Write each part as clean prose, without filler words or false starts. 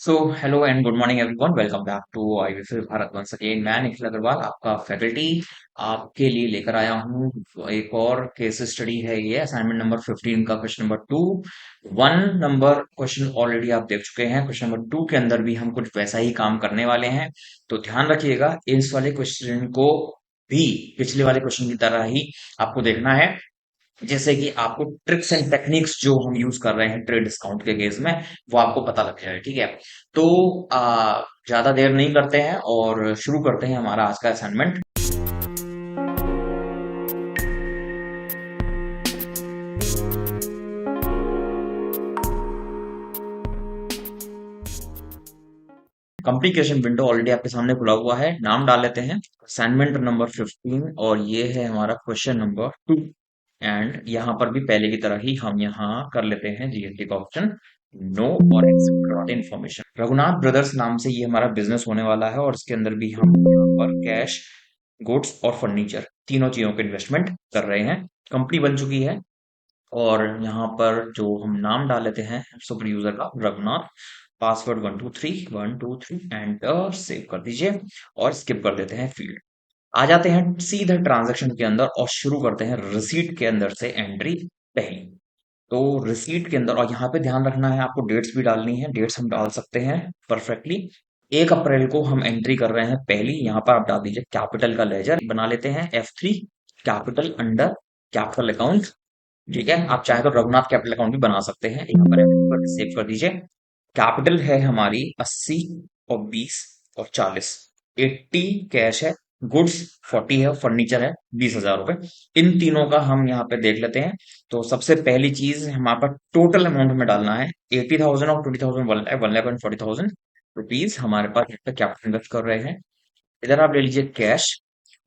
So hello and good morning everyone, welcome back to IVF Bharat. Once again मैं निखिल अग्रवाल, आपका faculty आपके लिए लेकर आया हूँ। एक और केस स्टडी है, ये असाइनमेंट नंबर 15 का question number 2। 1 number question already आप देख चुके हैं। क्वेश्चन नंबर 2 के अंदर भी हम कुछ वैसा ही काम करने वाले हैं, तो ध्यान रखिएगा। इस वाले क्वेश्चन को भी पिछले वाले क्वेश्चन की तरह ही आपको देखना है, जैसे कि आपको ट्रिक्स एंड टेक्निक्स जो हम यूज कर रहे हैं ट्रेड डिस्काउंट के केस में, वो आपको पता लग जाए। ठीक है, तो ज्यादा देर नहीं करते हैं और शुरू करते हैं हमारा आज का असाइनमेंट। कम्प्लीकेशन विंडो ऑलरेडी आपके सामने खुला हुआ है। नाम डाल लेते हैं असाइनमेंट नंबर 15, और ये है हमारा क्वेश्चन नंबर 2। एंड यहाँ पर भी पहले की तरह ही हम यहाँ कर लेते हैं जीएसटी का ऑप्शन नो और इंफॉर्मेशन। रघुनाथ ब्रदर्स नाम से ये हमारा बिजनेस होने वाला है, और इसके अंदर भी हम यहाँ पर कैश, गुड्स और फर्नीचर तीनों चीजों के इन्वेस्टमेंट कर रहे हैं। कंपनी बन चुकी है, और यहाँ पर जो हम नाम डाल लेते हैं सुपर यूजर का रघुनाथ, पासवर्ड 123 123 एंटर सेव कर दीजिए, और स्किप कर देते हैं फील्ड। आ जाते हैं सीधे ट्रांजैक्शन के अंदर और शुरू करते हैं रिसीट के अंदर से एंट्री पहली। तो रिसीट के अंदर, और यहाँ पे ध्यान रखना है, आपको डेट्स भी डालनी है। डेट्स हम डाल सकते हैं परफेक्टली। 1 अप्रैल को हम एंट्री कर रहे हैं पहली। यहाँ पर आप डाल दीजिए कैपिटल का लेजर बना लेते हैं F3, capital under capital account. ठीक है, आप चाहे तो रघुनाथ कैपिटल अकाउंट भी बना सकते हैं। यहाँ पर सेव कर दीजिए। कैपिटल है हमारी 80 और 20 और 40। 80 कैश है, गुड्स 40 है, फर्नीचर है 20,000 रुपए। इन तीनों का हम यहाँ पे देख लेते हैं। तो सबसे पहली चीज हमारे पास टोटल अमाउंट में डालना है 80,000 और 20,000, 1,40,000 रुपीज हमारे पास यहाँ पे कैपिटल इन्वेस्ट कर रहे हैं। इधर आप ले लीजिए कैश,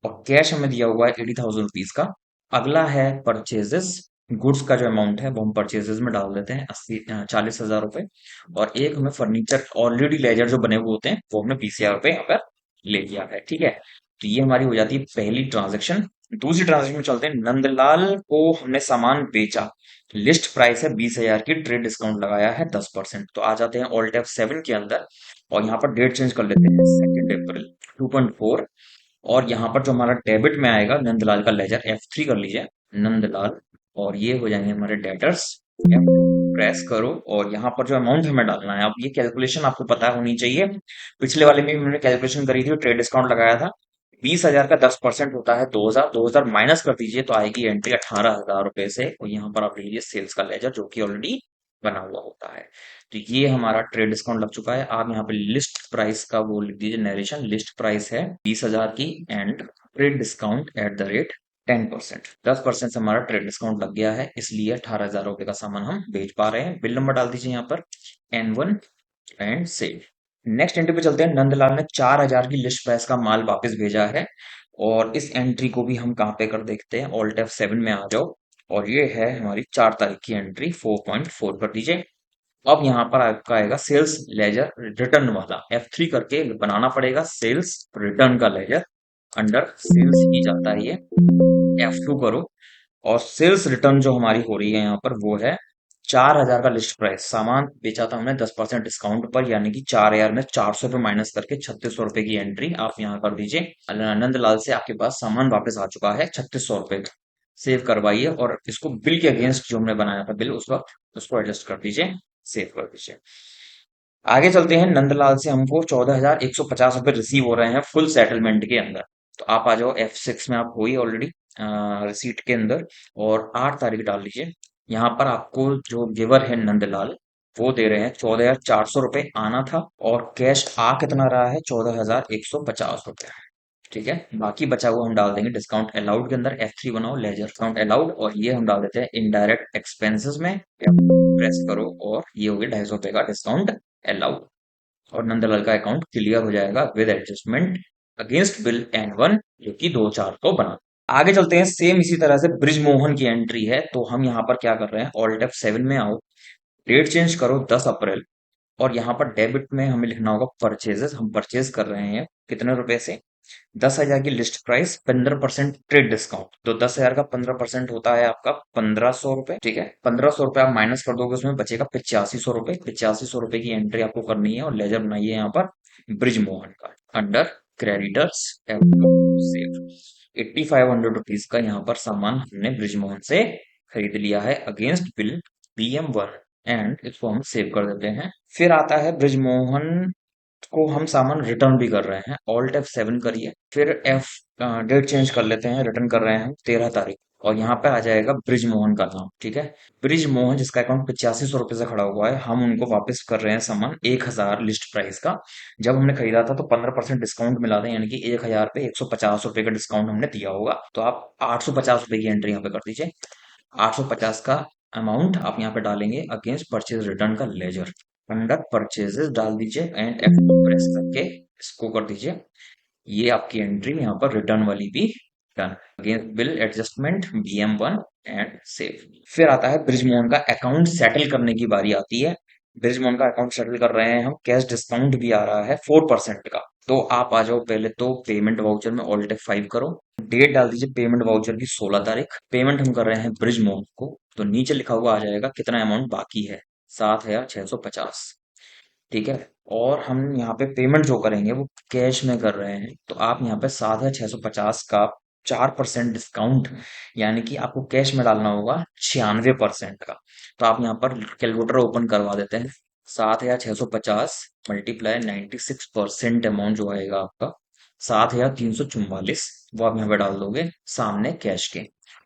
और कैश हमें दिया हुआ है 80,000 रुपीज का। अगला है परचेजेस। गुड्स का जो अमाउंट है वो हम परचेजेस में डाल देते हैं 40,000 रुपए। और एक हमें फर्नीचर ऑलरेडी लेजर जो बने हुए होते हैं वो हमने 20,000 रुपए यहाँ पर ले लिया है। ठीक है, तो ये हमारी हो जाती है पहली ट्रांजेक्शन। दूसरी ट्रांजेक्शन में चलते हैं। नंदलाल को हमने सामान बेचा, लिस्ट प्राइस है 20,000 की, ट्रेड डिस्काउंट लगाया है 10%। तो आ जाते हैं ऑल्ट F7 के अंदर, और यहाँ पर डेट चेंज कर लेते हैं 2 अप्रैल 2.4। और यहाँ पर जो हमारा डेबिट में आएगा नंदलाल का लेजर F3 कर लीजिए, नंदलाल, और ये हो जाएंगे हमारे डेटर्स। प्रेस करो, और यहाँ पर जो अमाउंट हमें डालना है, अब ये कैलकुलेशन आपको पता होनी चाहिए। पिछले वाले में भी हमने कैलकुलेशन करी थी, ट्रेड डिस्काउंट लगाया था। 20,000 का 10% होता है 2,000। 2,000 माइनस कर दीजिए तो आएगी एंट्री 18,000 रुपए से। और यहाँ पर आप लीजिए सेल्स का लेजर जो कि ऑलरेडी बना हुआ होता है। तो ये हमारा ट्रेड डिस्काउंट लग चुका है। आप यहाँ पे लिस्ट प्राइस का वो लिख दीजिए, नरेशन। लिस्ट प्राइस है 20,000 की, and trade discount at the rate 10%। 10% से हमारा ट्रेड डिस्काउंट लग गया है, इसलिए 18,000 रुपए का सामान हम बेच पा रहे हैं। बिल नंबर डाल दीजिए यहाँ पर N1 and save. Next entry पे चलते हैं। नंदलाल ने 4,000 की लिस्ट प्राइस का माल वापस भेजा है, और इस एंट्री को भी हम कहाँ पे कर देखते हैं, ऑल्ट F7 में आ जाओ, और ये है हमारी 4 तारीख की एंट्री। 4.4 कर दीजिए। अब यहाँ पर आपका आएगा सेल्स लेजर रिटर्न वाला, F3 करके बनाना पड़ेगा सेल्स रिटर्न का लेजर। अंडर सेल्स ही जाता है ये, F2 करो। और सेल्स रिटर्न जो हमारी हो रही है यहाँ पर वो है 4,000 का लिस्ट प्राइस। सामान बेचा था हमने 10% डिस्काउंट पर, यानी कि 4,000 में 400 रुपये माइनस करके 3600 रुपए की एंट्री आप यहाँ कर दीजिए। आनंद लाल से आपके पास सामान वापस आ चुका है 3600 रुपए का। सेव करवाइए, और इसको बिल के अगेंस्ट जो हमने बनाया था बिल उस वक्त, उसको एडजस्ट कर दीजिए, सेव कर दीजिए। आगे चलते हैं। नंदलाल से हमको 14,150 रुपए रिसीव हो रहे हैं फुल सेटलमेंट के अंदर। तो आप आ जाओ F6 में, आप हो ही ऑलरेडी रिसीट के अंदर, और 8 तारीख डाल लीजिए। यहाँ पर आपको जो गिवर है नंदलाल, वो दे रहे हैं 14,400 रुपए आना था, और कैश आ कितना रहा है 14,150 रुपए। ठीक है, बाकी बचा हुआ हम डाल देंगे डिस्काउंट अलाउड के अंदर। F3 बनाओ, लेजर डिस्काउंट अलाउड, और ये हम डाल देते हैं इनडायरेक्ट एक्सपेंसेस में। प्रेस करो, और ये हो गया 250 रुपए का डिस्काउंट अलाउड, और नंदलाल का अकाउंट क्लियर हो जाएगा with adjustment against bill N1, जो कि 2/4 को बना। आगे चलते हैं। सेम इसी तरह से ब्रिजमोहन की एंट्री है, तो हम यहाँ पर क्या कर रहे हैं, ऑल्ट F7 में आओ, डेट चेंज करो 10 अप्रैल, और यहाँ पर डेबिट में हमें लिखना होगा परचेजेस। हम परचेज कर रहे हैं कितने रुपए से, 10,000 की लिस्ट प्राइस, 15% ट्रेड डिस्काउंट, तो 10,000 का 15% होता है आपका 1,500 रुपए। ठीक है, 1,500 रुपए आप माइनस कर दोगे, उसमें बचेगा 8500 रुपए। 8500 रुपए की एंट्री आपको करनी है और लेजर बनाइए यहाँ पर ब्रिज मोहन का अंडर क्रेडिटर्स सेव। 8500 रुपीज का यहाँ पर सामान हमने ब्रिज मोहन से खरीद लिया है अगेंस्ट बिल BM1, एंड इसको हम सेव कर देते हैं। फिर आता है ब्रिज मोहन को हम सामान रिटर्न भी कर रहे हैं, ऑल्ट F7 करिए, फिर एफ डेट चेंज कर लेते हैं, रिटर्न कर रहे हैं 13 तारीख, और यहाँ पे आ जाएगा ब्रिज मोहन का नाम। ठीक है, ब्रिज मोहन जिसका अकाउंट 8500 रुपये से खड़ा हुआ है, हम उनको वापस कर रहे हैं सामान 1,000 लिस्ट प्राइस का। जब हमने खरीदा था तो 15% डिस्काउंट मिला था, यानी कि 1,000 पे 150 रुपए का डिस्काउंट हमने दिया होगा, तो आप 850 रुपए की एंट्री यहाँ पे कर दीजिए। 850 का अमाउंट आप यहाँ पे डालेंगे अगेंस्ट परचेज रिटर्न का लेजर, अंडर परचेजेस डाल दीजिए एंड F2 प्रेस करके इसको कर दीजिए। ये आपकी एंट्री यहाँ पर रिटर्न वाली भी done against bill adjustment BM1 and save. फिर आता है ब्रिज मोहन का अकाउंट सेटल करने की बारी आती है। ब्रिज मोहन का अकाउंट सेटल कर रहे हैं हम, कैश डिस्काउंट भी आ रहा है 4% का। तो आप आ जाओ, पहले तो पेमेंट वाउचर में ऑल्ट F5 करो, डेट डाल दीजिए पेमेंट वाउचर की 16 तारीख, पेमेंट हम कर रहे हैं ब्रिज मोहन को, तो नीचे लिखा हुआ आ जाएगा कितना अमाउंट बाकी है, 7,650। ठीक है, और हम यहाँ पे पेमेंट जो करेंगे वो कैश में कर रहे हैं, तो आप यहाँ पे 7,650 का 4% डिस्काउंट, यानी कि आपको कैश में डालना होगा 96% का। तो आप यहाँ पर कैलकुलेटर ओपन करवा देते हैं, 7,650 मल्टीप्लाई 96% अमाउंट जो आएगा आपका 7,344, वो आप यहाँ पे डाल दोगे सामने कैश के,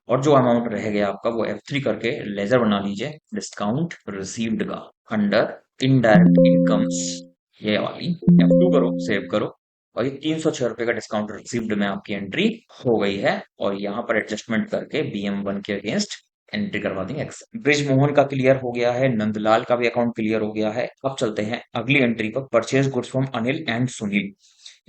और जो अमाउंट रह गया आपका वो F3 करके लेजर बना लीजिए डिस्काउंट रिसीव्ड का अंडर इनडायरेक्ट इनकम्स, ये वाली F2 करो, सेव करो, और ये 306 रुपए का डिस्काउंट रिसीव्ड में आपकी एंट्री हो गई है, और यहाँ पर एडजस्टमेंट करके BM1 के अगेंस्ट एंट्री करवा देंगे ब्रिज मोहन का क्लियर हो गया है, नंदलाल का भी अकाउंट क्लियर हो गया है। अब चलते हैं अगली एंट्री पर, purchase goods from Anil and Sunil.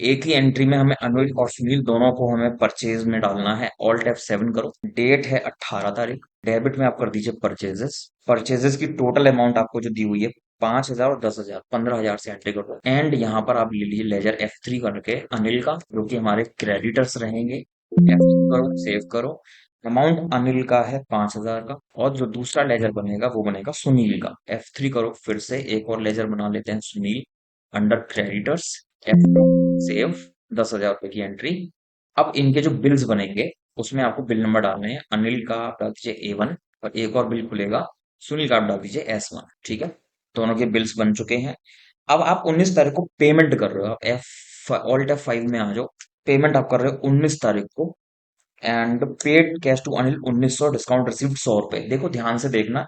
एक ही एंट्री में हमें अनिल और सुनील दोनों को हमें परचेज में डालना है, ऑल्ट F7 करो, डेट है 18 तारीख, डेबिट में आप कर दीजिए परचेजेस। परचेजेस की टोटल अमाउंट आपको जो दी हुई है 5,000 और 10,000, 15,000 से एंट्री करो, एंड यहाँ पर आप ले लीजिए लेजर F3 करके अनिल का, जो कि हमारे क्रेडिटर्स रहेंगे। F3 करो, सेव करो, अमाउंट अनिल का है 5,000 का, और जो दूसरा लेजर बनेगा वो बनेगा सुनील का। F3 करो, फिर से एक और लेजर बना लेते हैं Sunil under creditors, F2 save, 10,000 रुपए की एंट्री। अब इनके जो बिल्स बनेंगे उसमें आपको बिल नंबर डालने हैं, अनिल का आप डाल दीजिए A1, और एक और बिल खुलेगा सुनील का आप डाल दीजिए S1। ठीक है, दोनों के बिल्स बन चुके हैं। अब आप 19 तारीख को पेमेंट कर रहे हो, आप F ऑल्ट F5 में आ जाओ, पेमेंट आप कर रहे हो 19 तारीख को, and paid cash to Anil 1900, discount received 100 रुपए। देखो ध्यान से देखना,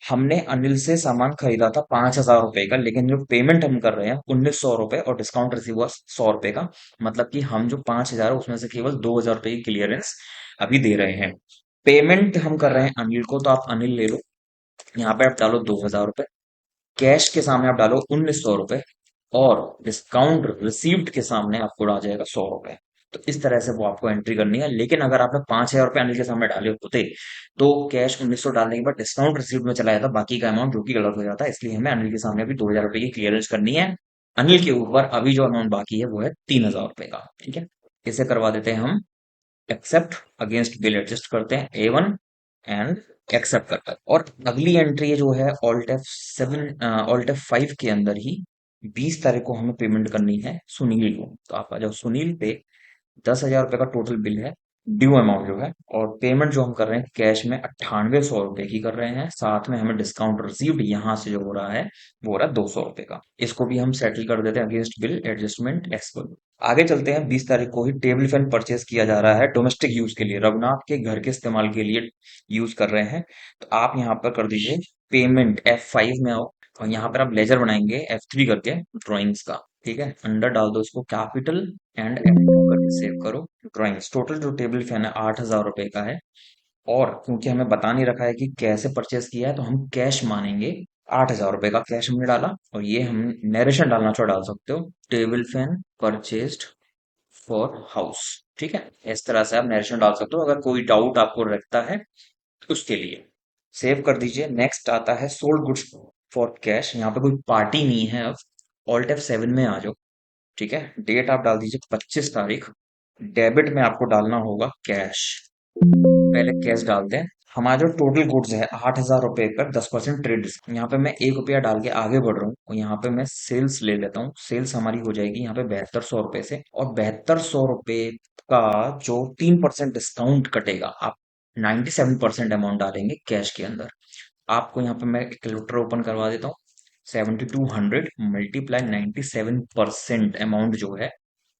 हमने अनिल से सामान खरीदा था 5,000 रुपए का, लेकिन जो पेमेंट हम कर रहे हैं 1,900 रुपए, और डिस्काउंट रिसीव हुआ 100 रुपए का, मतलब कि हम जो 5,000 है उसमें से केवल 2,000 रुपए की क्लियरेंस अभी दे रहे हैं। पेमेंट हम कर रहे हैं अनिल को, तो आप अनिल ले लो, यहाँ पे आप डालो 2,000 रुपए, कैश के सामने आप डालो 1,900 रुपए, और डिस्काउंट रिसीव्ड के सामने आपको आ जाएगा 100 रुपए। तो इस तरह से वो आपको एंट्री करनी है, लेकिन अगर आपने 5,000 रुपए अनिल के सामने डाले होते तो कैश 1,900 डालने के बाद डिस्काउंट रिसीव्ड में चला जाता बाकी का अमाउंट, जो कि गलत हो जाता है। इसलिए हमें अनिल के सामने अभी 2,000 रुपए की क्लियरेंस करनी है। अनिल के ऊपर अभी जो अमाउंट बाकी है वो है 3,000 रुपए का। ठीक है, इसे करवा देते हैं हम एक्सेप्ट, अगेंस्ट बिल एडजस्ट करते हैं A1 एंड एक्सेप्ट करता है। और अगली एंट्री जो है ऑल्ट F5 के अंदर ही 20 तारीख को हमें पेमेंट करनी है सुनील को। तो आप आ जाओ सुनील पे, 10,000 रुपए का टोटल बिल है, ड्यू अमाउंट जो है, और पेमेंट जो हम कर रहे हैं कैश में 9800 रुपए की कर रहे हैं, साथ में हमें डिस्काउंट रिसीव्ड यहाँ से जो हो रहा है वो हो रहा है 200 रुपए का। इसको भी हम सेटल कर देते हैं अगेंस्ट बिल एडजस्टमेंट एक्सपर्ट। आगे चलते हैं, 20 तारीख को ही टेबल फैन परचेज किया जा रहा है डोमेस्टिक यूज के लिए, रघुनाथ के घर के इस्तेमाल के लिए यूज कर रहे हैं। तो आप यहाँ पर कर दीजिए पेमेंट, F5 में आओ, और यहाँ पर आप लेजर बनाएंगे F3 करके ड्राइंग्स का। ठीक है, अंडर डाल दो इसको कैपिटल एंड F2 करके सेव करो ड्राइंग्स। टोटल जो टेबल फैन है 8,000 रुपए का है, और क्योंकि हमें बता नहीं रखा है कि कैसे परचेज किया है, तो हम कैश मानेंगे। 8,000 रुपए का कैश हमने डाला, और ये हम नरेशन डालना चाहो डाल सकते हो, table fan purchased for house. ठीक है, इस तरह से आप नरेशन डाल सकते हो अगर कोई डाउट आपको रहता है उसके लिए। सेव कर दीजिए। नेक्स्ट आता है सोल्ड गुड्स फॉर कैश, यहाँ पे कोई पार्टी नहीं है। अब ऑल्ट F7 में आ जाओ। ठीक है, डेट आप डाल दीजिए 25 तारीख, डेबिट में आपको डालना होगा कैश। पहले कैश डालते हैं। हमारा जो टोटल गुड्स है 8,000 रुपए पर 10% ट्रेड डिस्काउंट, यहाँ पे मैं 1 रुपया डाल के आगे बढ़ रहा हूँ और यहाँ पे मैं सेल्स ले लेता हूँ। सेल्स हमारी हो जाएगी यहाँ पे 7200 रुपए से, और 7200 रुपए का जो 3% डिस्काउंट कटेगा, आप 97% अमाउंट डालेंगे कैश के अंदर। आपको यहाँ पे मैं कैलकुलेटर ओपन करवा देता हूँ। 7200 मल्टीप्लाई 97% अमाउंट जो है,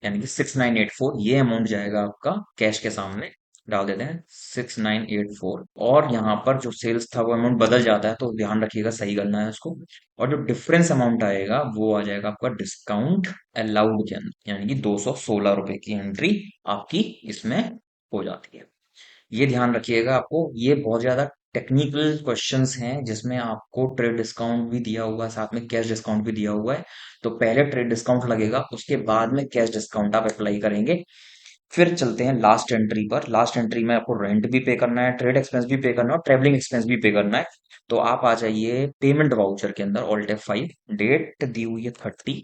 यानी कि 6984, ये अमाउंट जाएगा आपका कैश के सामने। डाल देते हैं 6984, और यहाँ पर जो सेल्स था वो अमाउंट बदल जाता है, तो ध्यान रखिएगा, सही करना है उसको। और जो डिफरेंस अमाउंट आएगा वो आ जाएगा आपका डिस्काउंट अलाउड के अंदर, यानी कि 216 रुपए की एंट्री आपकी इसमें हो जाती है। ये ध्यान रखिएगा, आपको ये बहुत ज्यादा टेक्निकल क्वेश्चंस हैं जिसमें आपको ट्रेड डिस्काउंट भी दिया हुआ है, साथ में कैश डिस्काउंट भी दिया हुआ है। तो पहले ट्रेड डिस्काउंट लगेगा, उसके बाद में कैश डिस्काउंट आप अप्लाई करेंगे। फिर चलते हैं लास्ट एंट्री पर। लास्ट एंट्री में आपको रेंट भी पे करना है, ट्रेड एक्सपेंस भी पे करना है, और ट्रेवलिंग एक्सपेंस भी पे करना है। तो आप आ जाइए पेमेंट वाउचर के अंदर, ऑल्ट F5, डेट दी हुई है 30,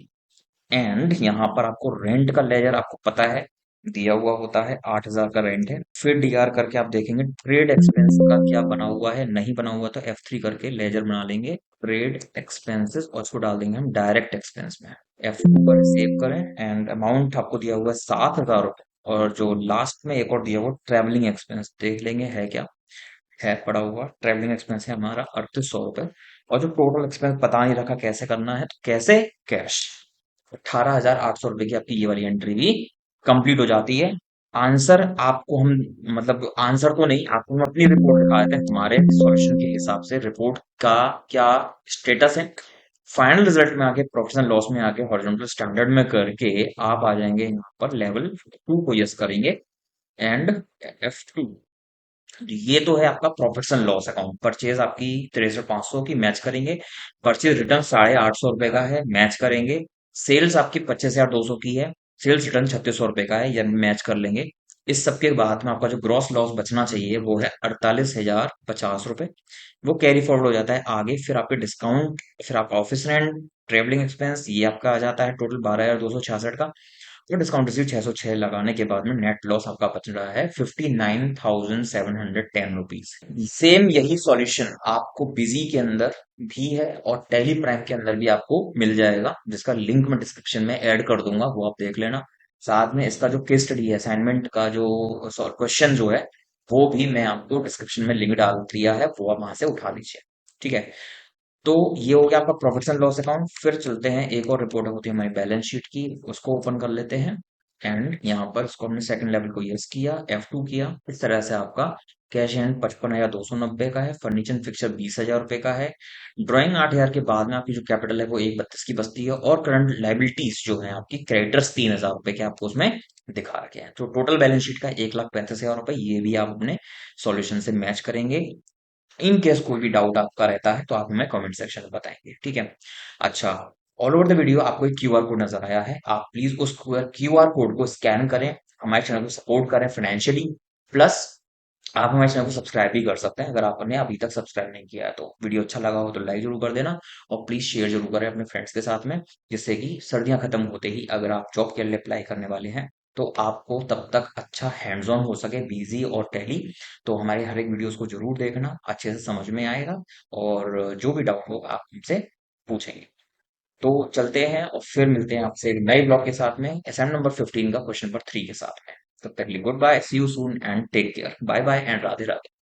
एंड यहाँ पर आपको रेंट का लेजर आपको पता है दिया हुआ होता है, 8,000 का रेंट है। फिर डीआर करके आप देखेंगे ट्रेड एक्सपेंस का क्या बना हुआ है, नहीं बना हुआ तो F3 करके लेजर बना लेंगे ट्रेड एक्सपेंसेस, और उसको डाल देंगे हम डायरेक्ट एक्सपेंस में। F2 पर सेव करें, एंड अमाउंट आपको दिया हुआ है 7,000 रुपए। और जो लास्ट में एक और दिया हुआ ट्रेवलिंग एक्सपेंस, देख लेंगे है क्या, है पड़ा हुआ ट्रेवलिंग एक्सपेंस है हमारा 3,800 रुपए। और जो टोटल एक्सपेंस पता नहीं रखा कैसे करना है, तो कैसे, कैश 18,800 रुपए की आपकी ये वाली एंट्री भी कंप्लीट हो जाती है। आंसर आपको हम, मतलब आंसर तो नहीं, आपको हम अपनी रिपोर्ट दिखा देते हैं हमारे सॉल्यूशन के हिसाब से रिपोर्ट का क्या स्टेटस है। फाइनल रिजल्ट में आके, प्रोफेशनल लॉस में आके, हॉरिजॉन्टल स्टैंडर्ड में करके आप आ जाएंगे यहाँ पर लेवल 2 को यस करेंगे, एंड F2। ये तो है आपका प्रोफेशनल लॉस अकाउंट। परचेज आपकी 63,500 की मैच करेंगे, परचेज रिटर्न 850 रुपए का है, मैच करेंगे। सेल्स आपकी 25,200 की है, सेल्स रिटर्न 3600 रुपए का है, या मैच कर लेंगे। इस सब के बाद में आपका जो ग्रॉस लॉस बचना चाहिए वो है 48,050 रुपए। वो कैरी फॉरवर्ड हो जाता है आगे। फिर आपके डिस्काउंट, फिर आपका ऑफिस रेंट, ट्रेवलिंग एक्सपेंस, ये आपका आ जाता है टोटल 12,266 का। तो डिस्काउंट रिसीव 606 लगाने के बाद में नेट लॉस आपका बच रहा है 59,710 रुपीज। सेम यही सॉल्यूशन आपको बिजी के अंदर भी है, और टेली प्राइम के अंदर भी आपको मिल जाएगा, जिसका लिंक मैं डिस्क्रिप्शन में ऐड कर दूंगा, वो आप देख लेना। साथ में इसका जो केस स्टडी है, असाइनमेंट का जो क्वेश्चन जो है, वो भी मैं आपको डिस्क्रिप्शन में लिंक डाल दिया है, वो आप वहां से उठा लीजिए। ठीक है, तो ये हो गया आपका प्रोफिट एंड लॉस अकाउंट। फिर चलते हैं, एक और रिपोर्ट होती है हमारी बैलेंस शीट की, उसको ओपन कर लेते हैं। एंड यहाँ पर इसको हमने सेकंड लेवल को यस किया, F2 किया। इस तरह से आपका कैश एंड 55,290 का है, फर्नीचर फिक्सर 20,000 रुपए का है। ड्राइंग 8,000 के बाद में आपकी जो कैपिटल है वो 132 की बचती है, और करंट लाइबिलिटीज जो है आपकी, क्रेडिटर्स 3,000 रुपए के आपको उसमें दिखा रखे हैं। तो टोटल बैलेंस शीट का 1,35,000 रुपए, ये भी आप अपने सॉल्यूशन से मैच करेंगे। इन केस कोई भी डाउट आपका रहता है तो आप हमें कमेंट सेक्शन में बताएंगे, ठीक है। अच्छा, ऑल ओवर द वीडियो आपको एक क्यूआर कोड नजर आया है, आप प्लीज उस क्यूआर कोड को स्कैन करें, हमारे चैनल को सपोर्ट करें फाइनेंशियली। प्लस आप हमारे चैनल को सब्सक्राइब भी कर सकते हैं, अगर आपने अभी तक सब्सक्राइब नहीं किया है तो। वीडियो अच्छा लगा हो तो लाइक जरूर कर देना, और प्लीज शेयर जरूर करें अपने फ्रेंड्स के साथ में, जिससे कि सर्दियां खत्म होते ही अगर आप जॉब के लिए अप्लाई करने वाले हैं तो आपको तब तक अच्छा हैंड्स ऑन हो सके, बिजी और टैली। तो हमारे हर एक वीडियोस को जरूर देखना, अच्छे से समझ में आएगा, और जो भी डाउट हो आप हमसे पूछेंगे। तो चलते हैं, और फिर मिलते हैं आपसे एक नए ब्लॉग के साथ में, असाइनमेंट नंबर 15 का क्वेश्चन नंबर 3 के साथ में। तब तक के लिए good bye, see you soon and take care, bye bye and Radhe Radhe.